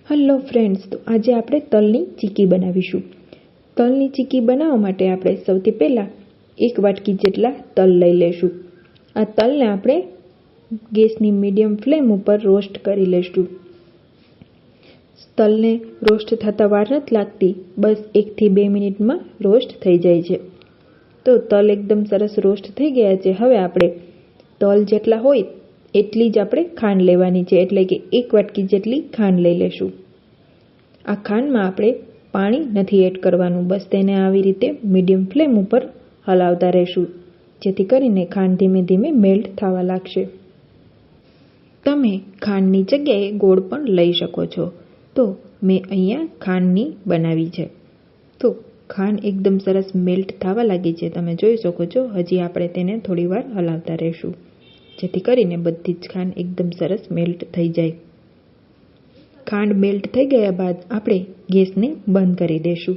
Hello friends, તો આજે આપણે તલની ચીકી બનાવીશું। તલની ચીકી બનાવવા માટે આપણે સૌથી પહેલાં 1 વાટકી જેટલા તલ લઈ લેશું। આ તલને આપણે ગેસની મીડિયમ ફ્લેમ ઉપર રોસ્ટ કરી લેશું। તલને રોસ્ટ થતાં વાર નથી લાગતી, બસ 1 થી 2 મિનિટમાં રોસ્ટ થઈ જાય છે। તો તલ એકદમ સરસ રોસ્ટ થઈ ગયા છે। હવે આપણે તલ જેટલા હોય એટલી જ આપણે ખાંડ લેવાની છે, એટલે કે 1 વાટકી જેટલી ખાંડ લઈ લેશું। આ ખાંડમાં આપણે પાણી નથી એડ કરવાનું, બસ તેને આવી રીતે મીડિયમ ફ્લેમ ઉપર હલાવતા રહેશું, જેથી કરીને ખાંડ ધીમે ધીમે મેલ્ટ થવા લાગશે। તમે ખાંડની જગ્યાએ ગોળ પણ લઈ શકો છો। તો મેં અહીંયા ખાંડની બનાવી છે। તો ખાંડ એકદમ સરસ મેલ્ટ થવા લાગી છે, તમે જોઈ શકો છો। હજી આપણે તેને થોડીવાર હલાવતા રહેશું, જેથી કરીને બધી જ ખાંડ એકદમ સરસ મેલ્ટ થઈ જાય। ખાંડ મેલ્ટ થઈ ગયા બાદ આપણે ગેસને બંધ કરી દઈશું।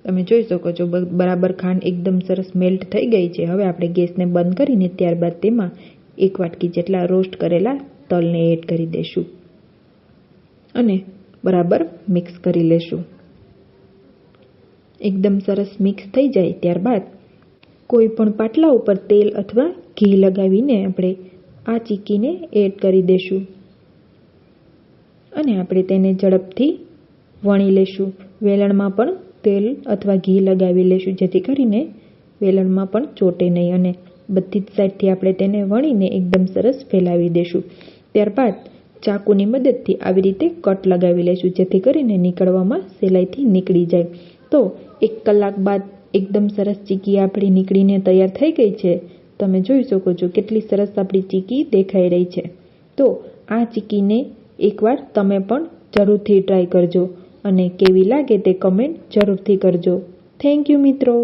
તમે જોઈ શકો છો બરાબર ખાંડ એકદમ સરસ મેલ્ટ થઈ ગઈ છે। હવે આપણે ગેસને બંધ કરીને ત્યારબાદ તેમાં 1 વાટકી જેટલા રોસ્ટ કરેલા તલને એડ કરી દઈશું અને બરાબર મિક્સ કરી લેશું। એકદમ સરસ મિક્સ થઈ જાય ત્યારબાદ કોઈ પણ પાટલા ઉપર તેલ અથવા ઘી લગાવીને આપણે આ ચીકીને એડ કરી દઈશું અને આપણે તેને ઝડપથી વણી લેશું। વેલણમાં પણ તેલ અથવા ઘી લગાવી લેશું, જેથી કરીને વેલણમાં પણ ચોટે નહીં અને બધી જ સાઈડથી આપણે તેને વણીને એકદમ સરસ ફેલાવી દઈશું। ત્યારબાદ ચાકુની મદદથી આવી રીતે કટ લગાવી લેશું, જેથી કરીને નીકળવામાં સહેલાઈથી નીકળી જાય। તો 1 કલાક બાદ એકદમ સરસ ચીકી આપણી નીકળીને તૈયાર થઈ ગઈ છે। તમે જોઈ શકો છો કેટલી સરસ આપણી ચીકી દેખાઈ રહી છે। તો આ ચીકીને એકવાર તમે પણ જરૂરથી ટ્રાય કરજો અને કેવી લાગે તે કમેન્ટ જરૂરથી કરજો। થેન્ક યુ મિત્રો।